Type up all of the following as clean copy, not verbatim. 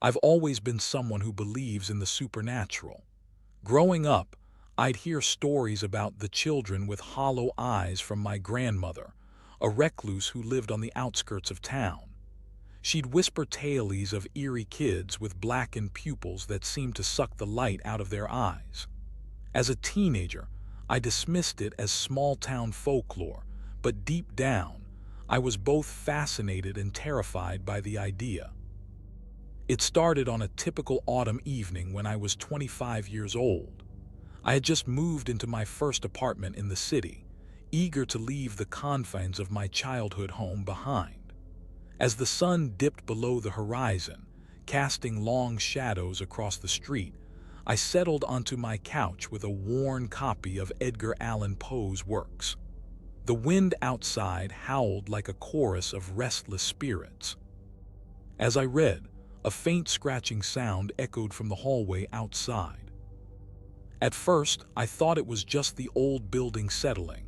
I've always been someone who believes in the supernatural. Growing up, I'd hear stories about the children with hollow eyes from my grandmother, a recluse who lived on the outskirts of town. She'd whisper tales of eerie kids with blackened pupils that seemed to suck the light out of their eyes. As a teenager, I dismissed it as small-town folklore, but deep down, I was both fascinated and terrified by the idea. It started on a typical autumn evening when I was 25 years old. I had just moved into my first apartment in the city, eager to leave the confines of my childhood home behind. As the sun dipped below the horizon, casting long shadows across the street, I settled onto my couch with a worn copy of Edgar Allan Poe's works. The wind outside howled like a chorus of restless spirits. As I read, a faint scratching sound echoed from the hallway outside. At first, I thought it was just the old building settling,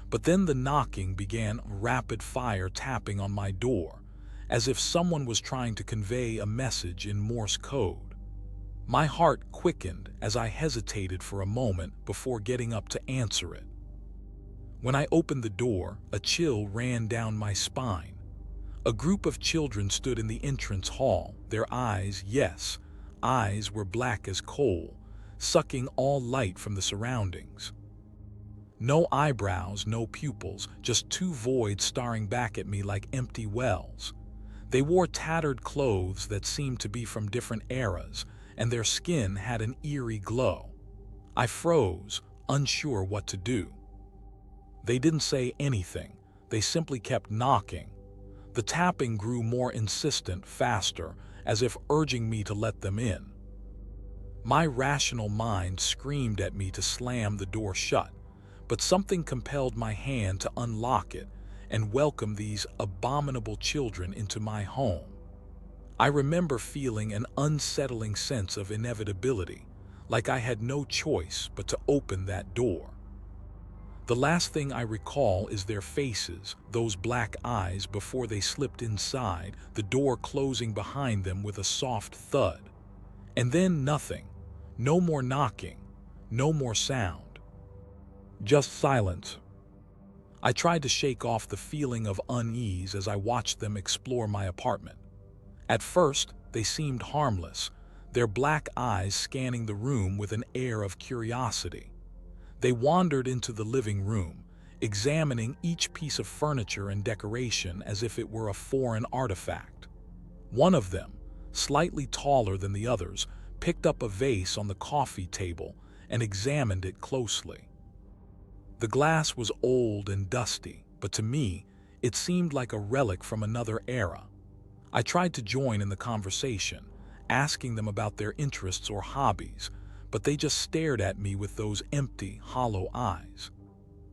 but then the knocking began, rapid-fire tapping on my door, as if someone was trying to convey a message in Morse code. My heart quickened as I hesitated for a moment before getting up to answer it. When I opened the door, a chill ran down my spine. A group of children stood in the entrance hall, their eyes, yes, eyes were black as coal, sucking all light from the surroundings. No eyebrows, no pupils, just two voids staring back at me like empty wells. They wore tattered clothes that seemed to be from different eras, and their skin had an eerie glow. I froze, unsure what to do. They didn't say anything, they simply kept knocking. The tapping grew more insistent, faster, as if urging me to let them in. My rational mind screamed at me to slam the door shut, but something compelled my hand to unlock it and welcome these abominable children into my home. I remember feeling an unsettling sense of inevitability, like I had no choice but to open that door. The last thing I recall is their faces, those black eyes before they slipped inside, the door closing behind them with a soft thud. And then nothing. No more knocking. No more sound. Just silence. I tried to shake off the feeling of unease as I watched them explore my apartment. At first, they seemed harmless, their black eyes scanning the room with an air of curiosity. They wandered into the living room, examining each piece of furniture and decoration as if it were a foreign artifact. One of them, slightly taller than the others, picked up a vase on the coffee table and examined it closely. The glass was old and dusty, but to me, it seemed like a relic from another era. I tried to join in the conversation, asking them about their interests or hobbies, but they just stared at me with those empty, hollow eyes.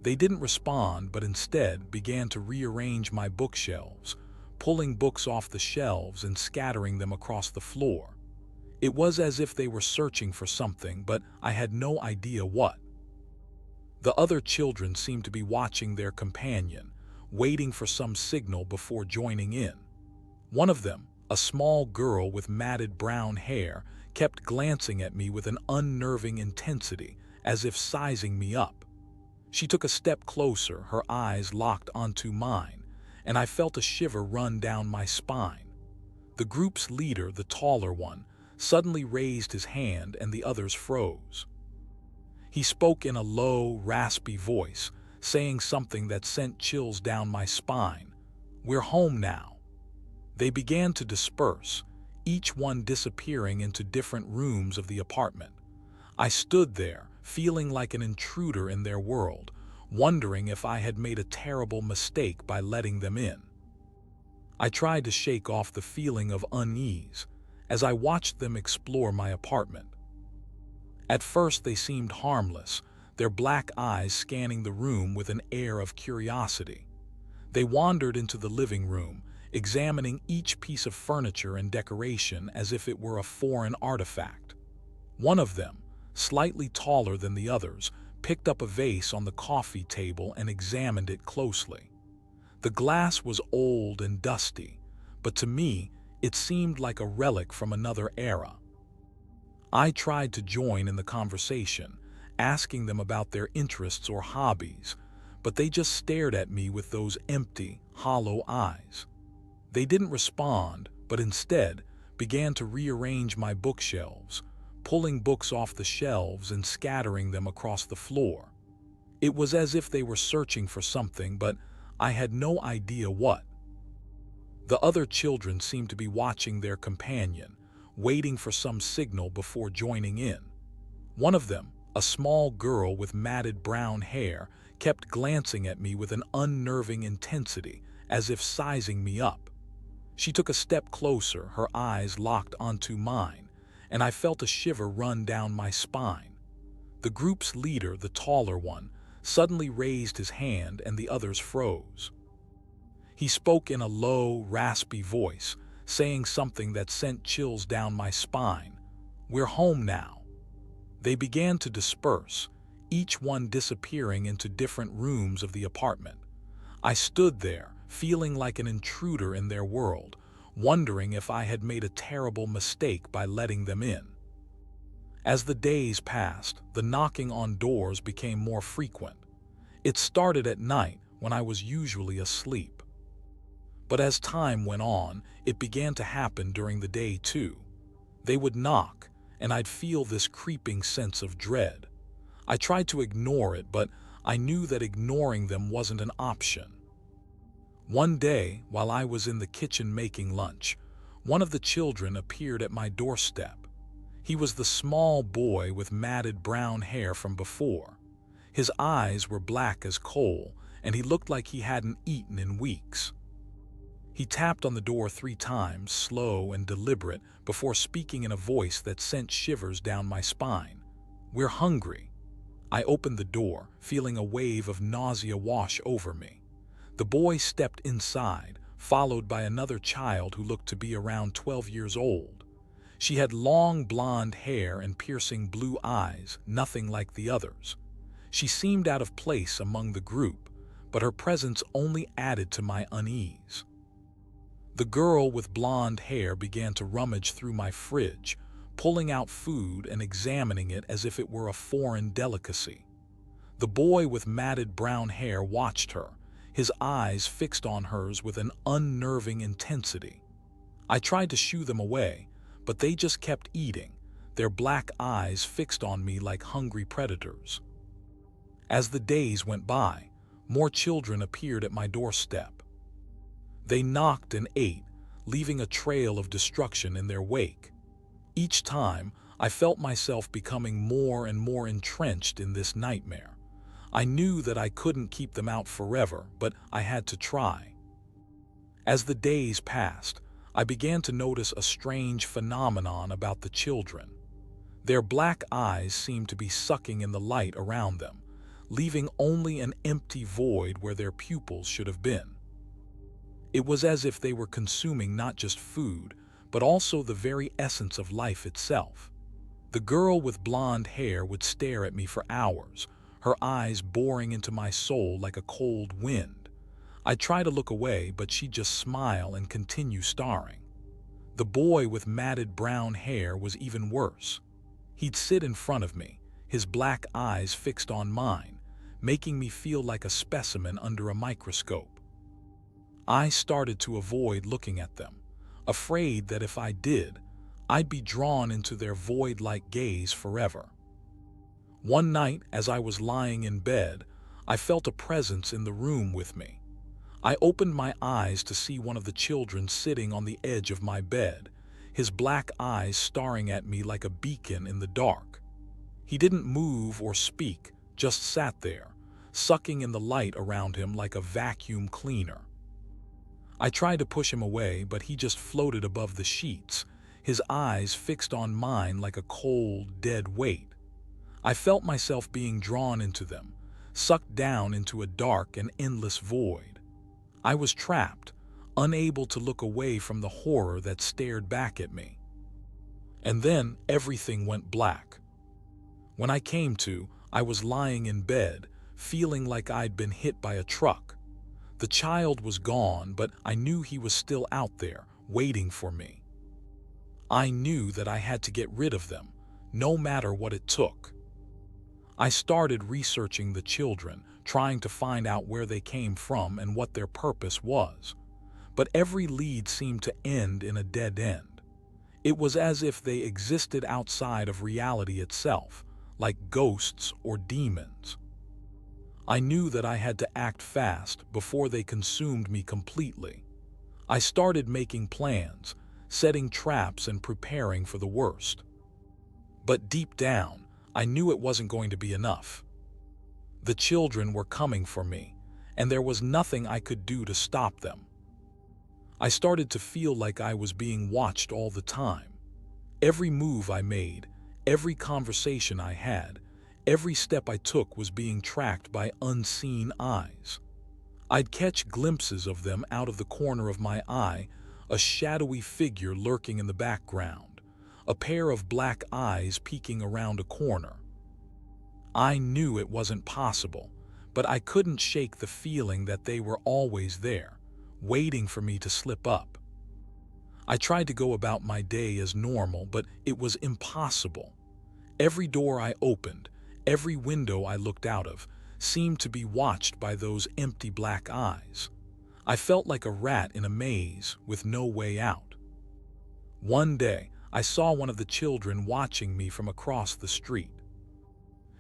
They didn't respond, but instead began to rearrange my bookshelves, pulling books off the shelves and scattering them across the floor. It was as if they were searching for something, but I had no idea what. The other children seemed to be watching their companion, waiting for some signal before joining in. One of them, a small girl with matted brown hair, kept glancing at me with an unnerving intensity, as if sizing me up. She took a step closer, her eyes locked onto mine, and I felt a shiver run down my spine. The group's leader, the taller one, suddenly raised his hand and the others froze. He spoke in a low, raspy voice, saying something that sent chills down my spine. "We're home now." They began to disperse, each one disappearing into different rooms of the apartment. I stood there, feeling like an intruder in their world, wondering if I had made a terrible mistake by letting them in. I tried to shake off the feeling of unease as I watched them explore my apartment. At first they seemed harmless, their black eyes scanning the room with an air of curiosity. They wandered into the living room, examining each piece of furniture and decoration as if it were a foreign artifact. One of them, slightly taller than the others, picked up a vase on the coffee table and examined it closely. The glass was old and dusty, but to me, It seemed like a relic from another era. I tried to join in the conversation, asking them about their interests or hobbies, but they just stared at me with those empty, hollow eyes. They didn't respond, but instead began to rearrange my bookshelves, pulling books off the shelves and scattering them across the floor. It was as if they were searching for something, but I had no idea what. The other children seemed to be watching their companion, waiting for some signal before joining in. One of them, a small girl with matted brown hair, kept glancing at me with an unnerving intensity, as if sizing me up. She took a step closer, her eyes locked onto mine, and I felt a shiver run down my spine. The group's leader, the taller one, suddenly raised his hand and the others froze. He spoke in a low, raspy voice, saying something that sent chills down my spine. "We're home now." They began to disperse, each one disappearing into different rooms of the apartment. I stood there, feeling like an intruder in their world, wondering if I had made a terrible mistake by letting them in. As the days passed, the knocking on doors became more frequent. It started at night when I was usually asleep. But as time went on, it began to happen during the day too. They would knock, and I'd feel this creeping sense of dread. I tried to ignore it, but I knew that ignoring them wasn't an option. One day, while I was in the kitchen making lunch, one of the children appeared at my doorstep. He was the small boy with matted brown hair from before. His eyes were black as coal, and he looked like he hadn't eaten in weeks. He tapped on the door 3 times, slow and deliberate, before speaking in a voice that sent shivers down my spine. "We're hungry." I opened the door, feeling a wave of nausea wash over me. The boy stepped inside, followed by another child who looked to be around 12 years old. She had long blonde hair and piercing blue eyes, nothing like the others. She seemed out of place among the group, but her presence only added to my unease. The girl with blonde hair began to rummage through my fridge, pulling out food and examining it as if it were a foreign delicacy. The boy with matted brown hair watched her, his eyes fixed on hers with an unnerving intensity. I tried to shoo them away, but they just kept eating, their black eyes fixed on me like hungry predators. As the days went by, more children appeared at my doorstep. They knocked and ate, leaving a trail of destruction in their wake. Each time, I felt myself becoming more and more entrenched in this nightmare. I knew that I couldn't keep them out forever, but I had to try. As the days passed, I began to notice a strange phenomenon about the children. Their black eyes seemed to be sucking in the light around them, leaving only an empty void where their pupils should have been. It was as if they were consuming not just food, but also the very essence of life itself. The girl with blonde hair would stare at me for hours, her eyes boring into my soul like a cold wind. I'd try to look away, but she'd just smile and continue staring. The boy with matted brown hair was even worse. He'd sit in front of me, his black eyes fixed on mine, making me feel like a specimen under a microscope. I started to avoid looking at them, afraid that if I did, I'd be drawn into their void-like gaze forever. One night, as I was lying in bed, I felt a presence in the room with me. I opened my eyes to see one of the children sitting on the edge of my bed, his black eyes staring at me like a beacon in the dark. He didn't move or speak, just sat there, sucking in the light around him like a vacuum cleaner. I tried to push him away, but he just floated above the sheets, his eyes fixed on mine like a cold, dead weight. I felt myself being drawn into them, sucked down into a dark and endless void. I was trapped, unable to look away from the horror that stared back at me. And then everything went black. When I came to, I was lying in bed, feeling like I'd been hit by a truck. The child was gone, but I knew he was still out there, waiting for me. I knew that I had to get rid of them, no matter what it took. I started researching the children, trying to find out where they came from and what their purpose was. But every lead seemed to end in a dead end. It was as if they existed outside of reality itself, like ghosts or demons. I knew that I had to act fast before they consumed me completely. I started making plans, setting traps and preparing for the worst. But deep down, I knew it wasn't going to be enough. The children were coming for me, and there was nothing I could do to stop them. I started to feel like I was being watched all the time. Every move I made, every conversation I had, every step I took was being tracked by unseen eyes. I'd catch glimpses of them out of the corner of my eye, a shadowy figure lurking in the background, a pair of black eyes peeking around a corner. I knew it wasn't possible, but I couldn't shake the feeling that they were always there, waiting for me to slip up. I tried to go about my day as normal, but it was impossible. Every door I opened, every window I looked out of, seemed to be watched by those empty black eyes. I felt like a rat in a maze with no way out. One day, I saw one of the children watching me from across the street.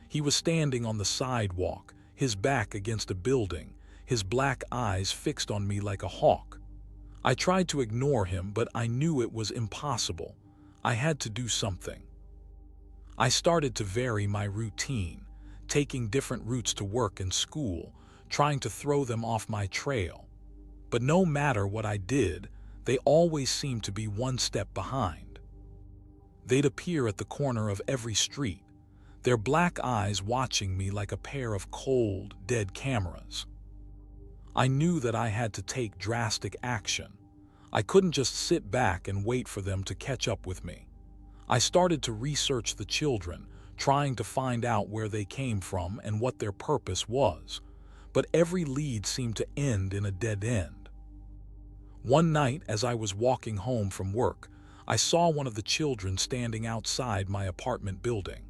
He was standing on the sidewalk, his back against a building, his black eyes fixed on me like a hawk. I tried to ignore him, but I knew it was impossible. I had to do something. I started to vary my routine, taking different routes to work and school, trying to throw them off my trail. But no matter what I did, they always seemed to be one step behind. They'd appear at the corner of every street, their black eyes watching me like a pair of cold, dead cameras. I knew that I had to take drastic action. I couldn't just sit back and wait for them to catch up with me. I started to research the children, trying to find out where they came from and what their purpose was. But every lead seemed to end in a dead end. One night, as I was walking home from work, I saw one of the children standing outside my apartment building.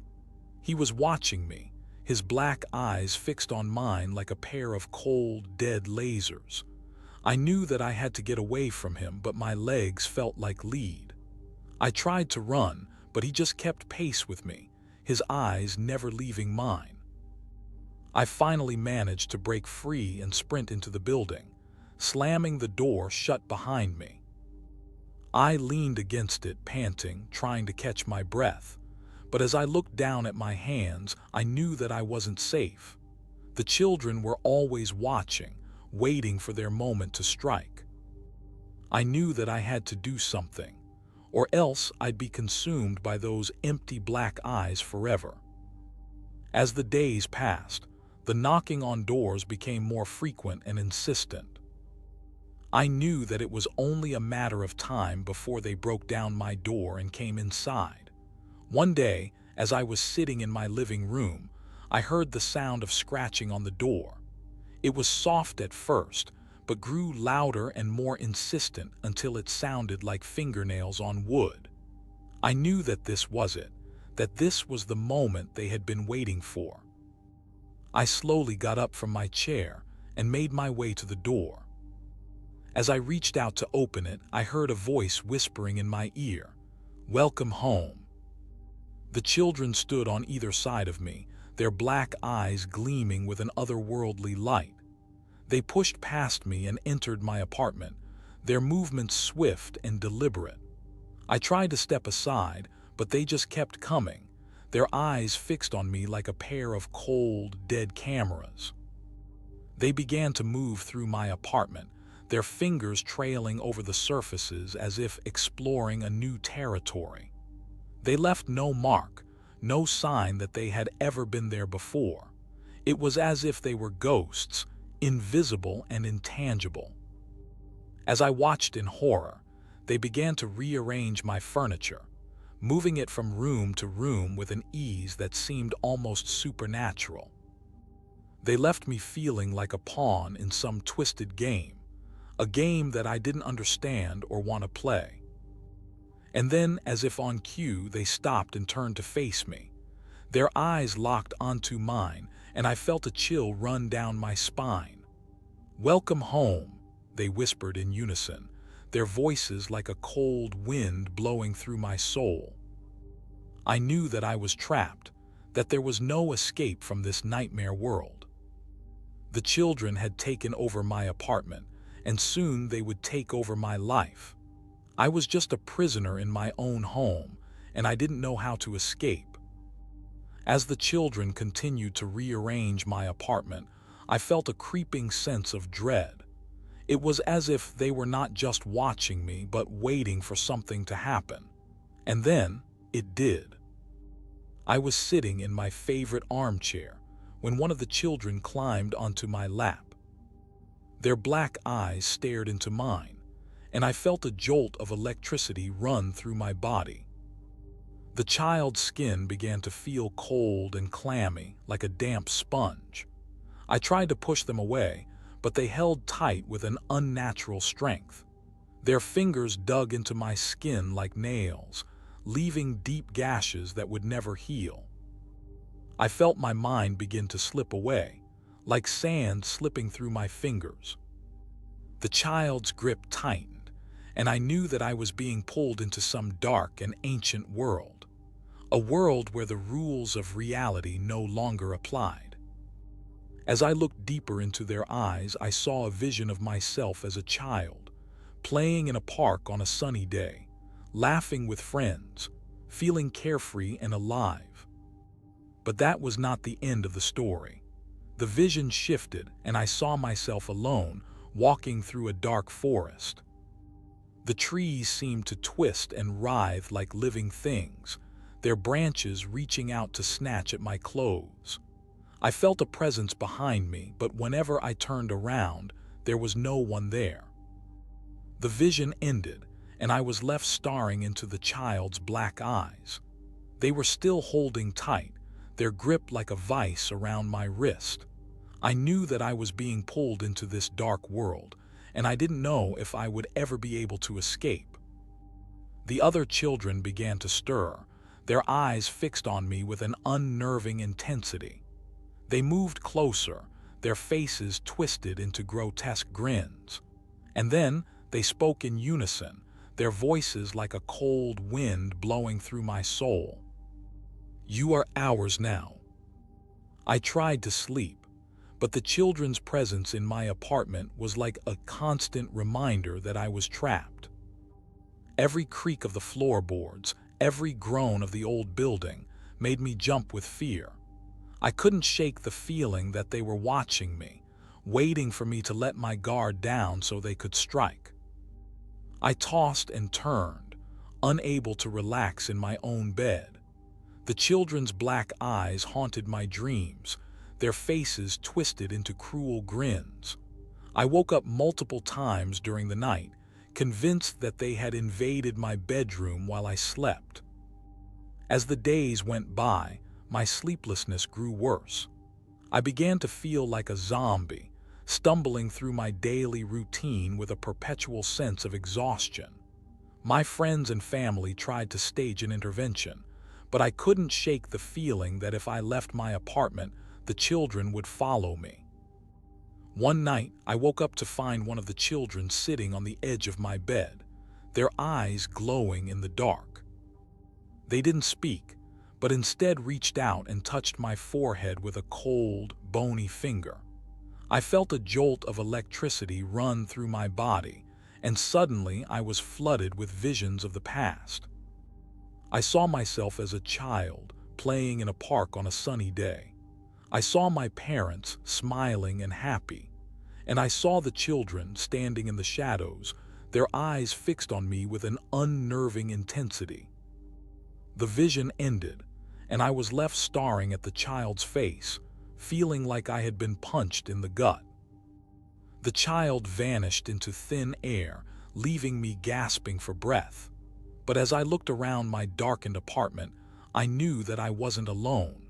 He was watching me, his black eyes fixed on mine like a pair of cold, dead lasers. I knew that I had to get away from him, but my legs felt like lead. I tried to run, but he just kept pace with me, his eyes never leaving mine. I finally managed to break free and sprint into the building, slamming the door shut behind me. I leaned against it, panting, trying to catch my breath. But as I looked down at my hands, I knew that I wasn't safe. The children were always watching, waiting for their moment to strike. I knew that I had to do something, or else I'd be consumed by those empty black eyes forever. As the days passed, the knocking on doors became more frequent and insistent. I knew that it was only a matter of time before they broke down my door and came inside. One day, as I was sitting in my living room, I heard the sound of scratching on the door. It was soft at first, but grew louder and more insistent until it sounded like fingernails on wood. I knew that this was it, that this was the moment they had been waiting for. I slowly got up from my chair and made my way to the door. As I reached out to open it, I heard a voice whispering in my ear, "Welcome home." The children stood on either side of me, their black eyes gleaming with an otherworldly light. They pushed past me and entered my apartment, their movements swift and deliberate. I tried to step aside, but they just kept coming, their eyes fixed on me like a pair of cold, dead cameras. They began to move through my apartment, their fingers trailing over the surfaces as if exploring a new territory. They left no mark, no sign that they had ever been there before. It was as if they were ghosts, invisible and intangible. As I watched in horror, they began to rearrange my furniture, moving it from room to room with an ease that seemed almost supernatural. They left me feeling like a pawn in some twisted game, a game that I didn't understand or want to play. And then, as if on cue, they stopped and turned to face me. Their eyes locked onto mine, and I felt a chill run down my spine. "Welcome home," they whispered in unison, their voices like a cold wind blowing through my soul. I knew that I was trapped, that there was no escape from this nightmare world. The children had taken over my apartment, and soon they would take over my life. I was just a prisoner in my own home, and I didn't know how to escape. As the children continued to rearrange my apartment, I felt a creeping sense of dread. It was as if they were not just watching me, but waiting for something to happen. And then, it did. I was sitting in my favorite armchair when one of the children climbed onto my lap. Their black eyes stared into mine, and I felt a jolt of electricity run through my body. The child's skin began to feel cold and clammy, like a damp sponge. I tried to push them away, but they held tight with an unnatural strength. Their fingers dug into my skin like nails, leaving deep gashes that would never heal. I felt my mind begin to slip away, like sand slipping through my fingers. The child's grip tightened, and I knew that I was being pulled into some dark and ancient world, a world where the rules of reality no longer applied. As I looked deeper into their eyes, I saw a vision of myself as a child, playing in a park on a sunny day, laughing with friends, feeling carefree and alive. But that was not the end of the story. The vision shifted, and I saw myself alone, walking through a dark forest. The trees seemed to twist and writhe like living things, their branches reaching out to snatch at my clothes. I felt a presence behind me, but whenever I turned around, there was no one there. The vision ended, and I was left staring into the child's black eyes. They were still holding tight, their grip like a vice around my wrist. I knew that I was being pulled into this dark world, and I didn't know if I would ever be able to escape. The other children began to stir, their eyes fixed on me with an unnerving intensity. They moved closer, their faces twisted into grotesque grins. And then they spoke in unison, their voices like a cold wind blowing through my soul. "You are ours now." I tried to sleep, but the children's presence in my apartment was like a constant reminder that I was trapped. Every creak of the floorboards, every groan of the old building made me jump with fear. I couldn't shake the feeling that they were watching me, waiting for me to let my guard down so they could strike. I tossed and turned, unable to relax in my own bed. The children's black eyes haunted my dreams, their faces twisted into cruel grins. I woke up multiple times during the night, convinced that they had invaded my bedroom while I slept. As the days went by, my sleeplessness grew worse. I began to feel like a zombie, stumbling through my daily routine with a perpetual sense of exhaustion. My friends and family tried to stage an intervention, but I couldn't shake the feeling that if I left my apartment, the children would follow me. One night, I woke up to find one of the children sitting on the edge of my bed, their eyes glowing in the dark. They didn't speak, but instead reached out and touched my forehead with a cold, bony finger. I felt a jolt of electricity run through my body, and suddenly I was flooded with visions of the past. I saw myself as a child, playing in a park on a sunny day. I saw my parents smiling and happy, and I saw the children standing in the shadows, their eyes fixed on me with an unnerving intensity. The vision ended, and I was left staring at the child's face, feeling like I had been punched in the gut. The child vanished into thin air, leaving me gasping for breath. But as I looked around my darkened apartment, I knew that I wasn't alone.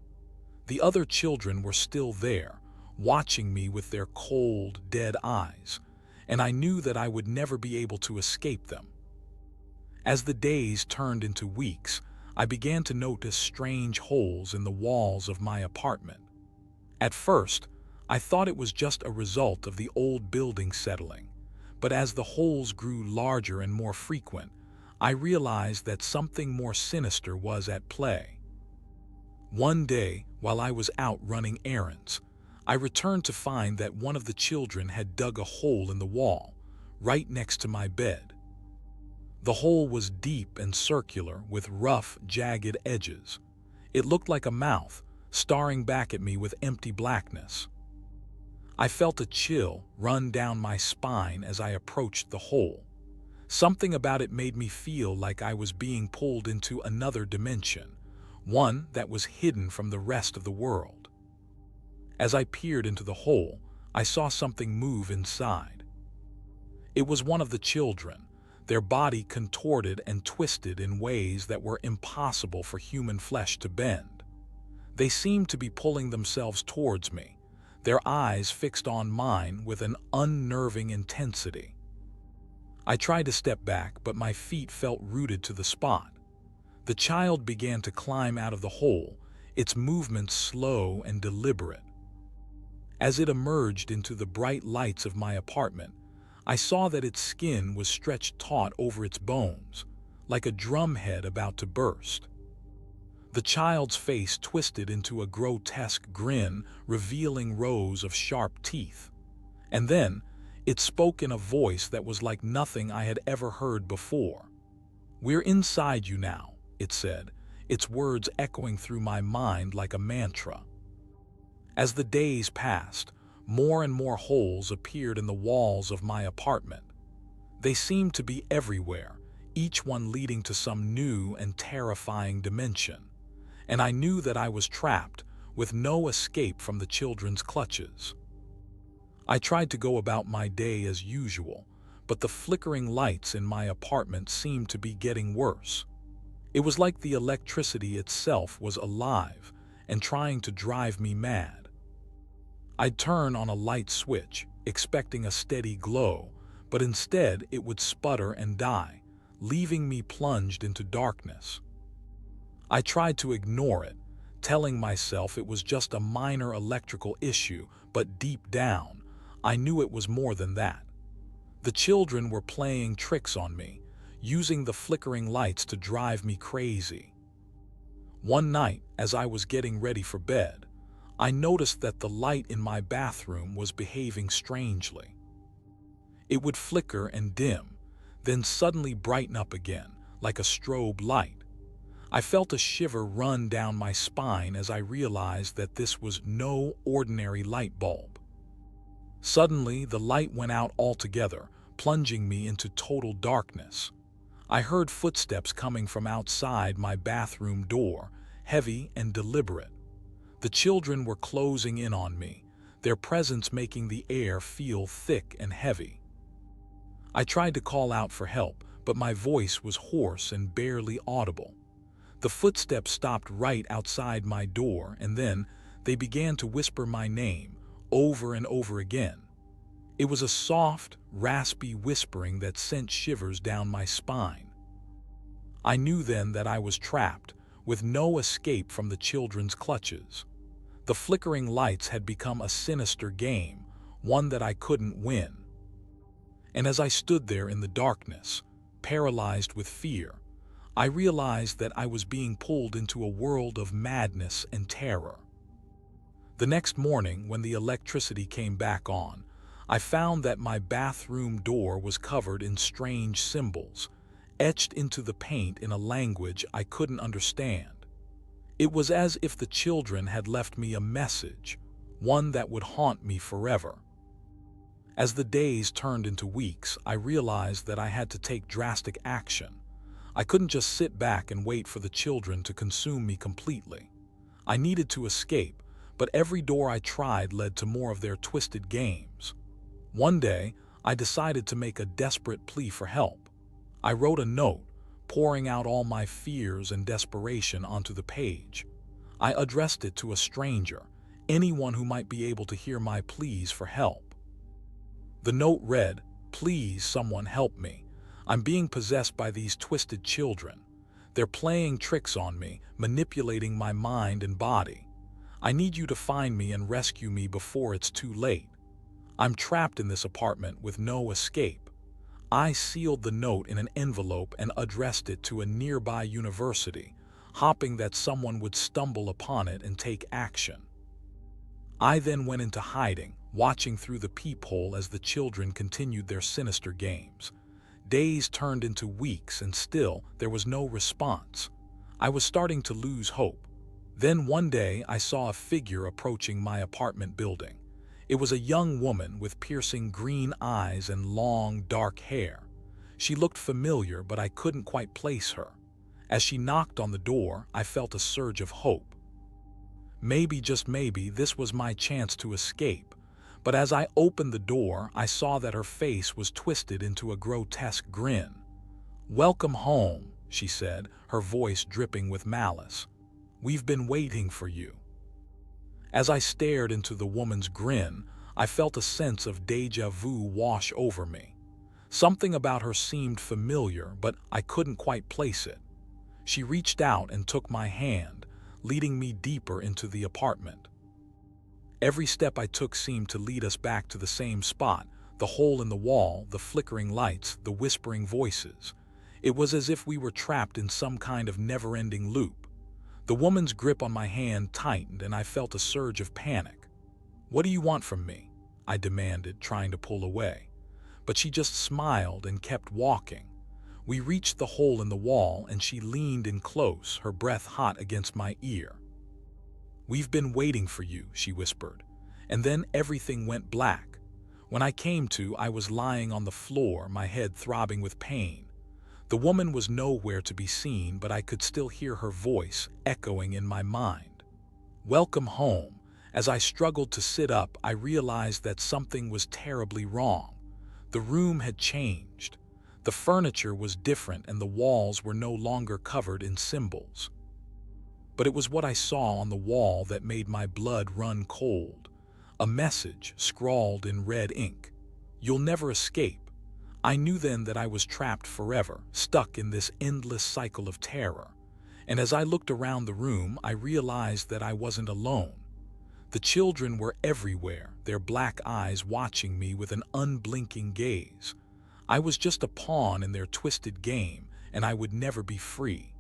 The other children were still there, watching me with their cold, dead eyes, and I knew that I would never be able to escape them. As the days turned into weeks, I began to notice strange holes in the walls of my apartment. At first, I thought it was just a result of the old building settling, but as the holes grew larger and more frequent, I realized that something more sinister was at play. One day, while I was out running errands, I returned to find that one of the children had dug a hole in the wall, right next to my bed. The hole was deep and circular with rough, jagged edges. It looked like a mouth, staring back at me with empty blackness. I felt a chill run down my spine as I approached the hole. Something about it made me feel like I was being pulled into another dimension, one that was hidden from the rest of the world. As I peered into the hole, I saw something move inside. It was one of the children, their body contorted and twisted in ways that were impossible for human flesh to bend. They seemed to be pulling themselves towards me, their eyes fixed on mine with an unnerving intensity. I tried to step back, but my feet felt rooted to the spot. The child began to climb out of the hole, its movements slow and deliberate. As it emerged into the bright lights of my apartment, I saw that its skin was stretched taut over its bones, like a drumhead about to burst. The child's face twisted into a grotesque grin, revealing rows of sharp teeth. And then, it spoke in a voice that was like nothing I had ever heard before. "We're inside you now," it said, its words echoing through my mind like a mantra. As the days passed, more and more holes appeared in the walls of my apartment. They seemed to be everywhere, each one leading to some new and terrifying dimension. And I knew that I was trapped, with no escape from the children's clutches. I tried to go about my day as usual, but the flickering lights in my apartment seemed to be getting worse. It was like the electricity itself was alive and trying to drive me mad. I'd turn on a light switch, expecting a steady glow, but instead it would sputter and die, leaving me plunged into darkness. I tried to ignore it, telling myself it was just a minor electrical issue, but deep down, I knew it was more than that. The children were playing tricks on me, using the flickering lights to drive me crazy. One night, as I was getting ready for bed, I noticed that the light in my bathroom was behaving strangely. It would flicker and dim, then suddenly brighten up again, like a strobe light. I felt a shiver run down my spine as I realized that this was no ordinary light bulb. Suddenly, the light went out altogether, plunging me into total darkness. I heard footsteps coming from outside my bathroom door, heavy and deliberate. The children were closing in on me, their presence making the air feel thick and heavy. I tried to call out for help, but my voice was hoarse and barely audible. The footsteps stopped right outside my door, and then they began to whisper my name over and over again. It was a soft, raspy whispering that sent shivers down my spine. I knew then that I was trapped, with no escape from the children's clutches. The flickering lights had become a sinister game, one that I couldn't win. And as I stood there in the darkness, paralyzed with fear, I realized that I was being pulled into a world of madness and terror. The next morning, when the electricity came back on, I found that my bathroom door was covered in strange symbols, etched into the paint in a language I couldn't understand. It was as if the children had left me a message, one that would haunt me forever. As the days turned into weeks, I realized that I had to take drastic action. I couldn't just sit back and wait for the children to consume me completely. I needed to escape, but every door I tried led to more of their twisted games. One day, I decided to make a desperate plea for help. I wrote a note, pouring out all my fears and desperation onto the page. I addressed it to a stranger, anyone who might be able to hear my pleas for help. The note read, Please, someone help me. I'm being possessed by these twisted children. They're playing tricks on me, manipulating my mind and body. I need you to find me and rescue me before it's too late. I'm trapped in this apartment with no escape. I sealed the note in an envelope and addressed it to a nearby university, hoping that someone would stumble upon it and take action. I then went into hiding, watching through the peephole as the children continued their sinister games. Days turned into weeks and still there was no response. I was starting to lose hope. Then one day I saw a figure approaching my apartment building. It was a young woman with piercing green eyes and long, dark hair. She looked familiar, but I couldn't quite place her. As she knocked on the door, I felt a surge of hope. Maybe, just maybe, this was my chance to escape. But as I opened the door, I saw that her face was twisted into a grotesque grin. "Welcome home," she said, her voice dripping with malice. "We've been waiting for you." As I stared into the woman's grin, I felt a sense of déjà vu wash over me. Something about her seemed familiar, but I couldn't quite place it. She reached out and took my hand, leading me deeper into the apartment. Every step I took seemed to lead us back to the same spot, the hole in the wall, the flickering lights, the whispering voices. It was as if we were trapped in some kind of never-ending loop. The woman's grip on my hand tightened and I felt a surge of panic. "What do you want from me?" I demanded, trying to pull away. But she just smiled and kept walking. We reached the hole in the wall and she leaned in close, her breath hot against my ear. "We've been waiting for you," she whispered. And then everything went black. When I came to, I was lying on the floor, my head throbbing with pain. The woman was nowhere to be seen, but I could still hear her voice echoing in my mind. "Welcome home." As I struggled to sit up, I realized that something was terribly wrong. The room had changed. The furniture was different and the walls were no longer covered in symbols. But it was what I saw on the wall that made my blood run cold. A message scrawled in red ink. "You'll never escape." I knew then that I was trapped forever, stuck in this endless cycle of terror. And as I looked around the room, I realized that I wasn't alone. The children were everywhere, their black eyes watching me with an unblinking gaze. I was just a pawn in their twisted game, and I would never be free.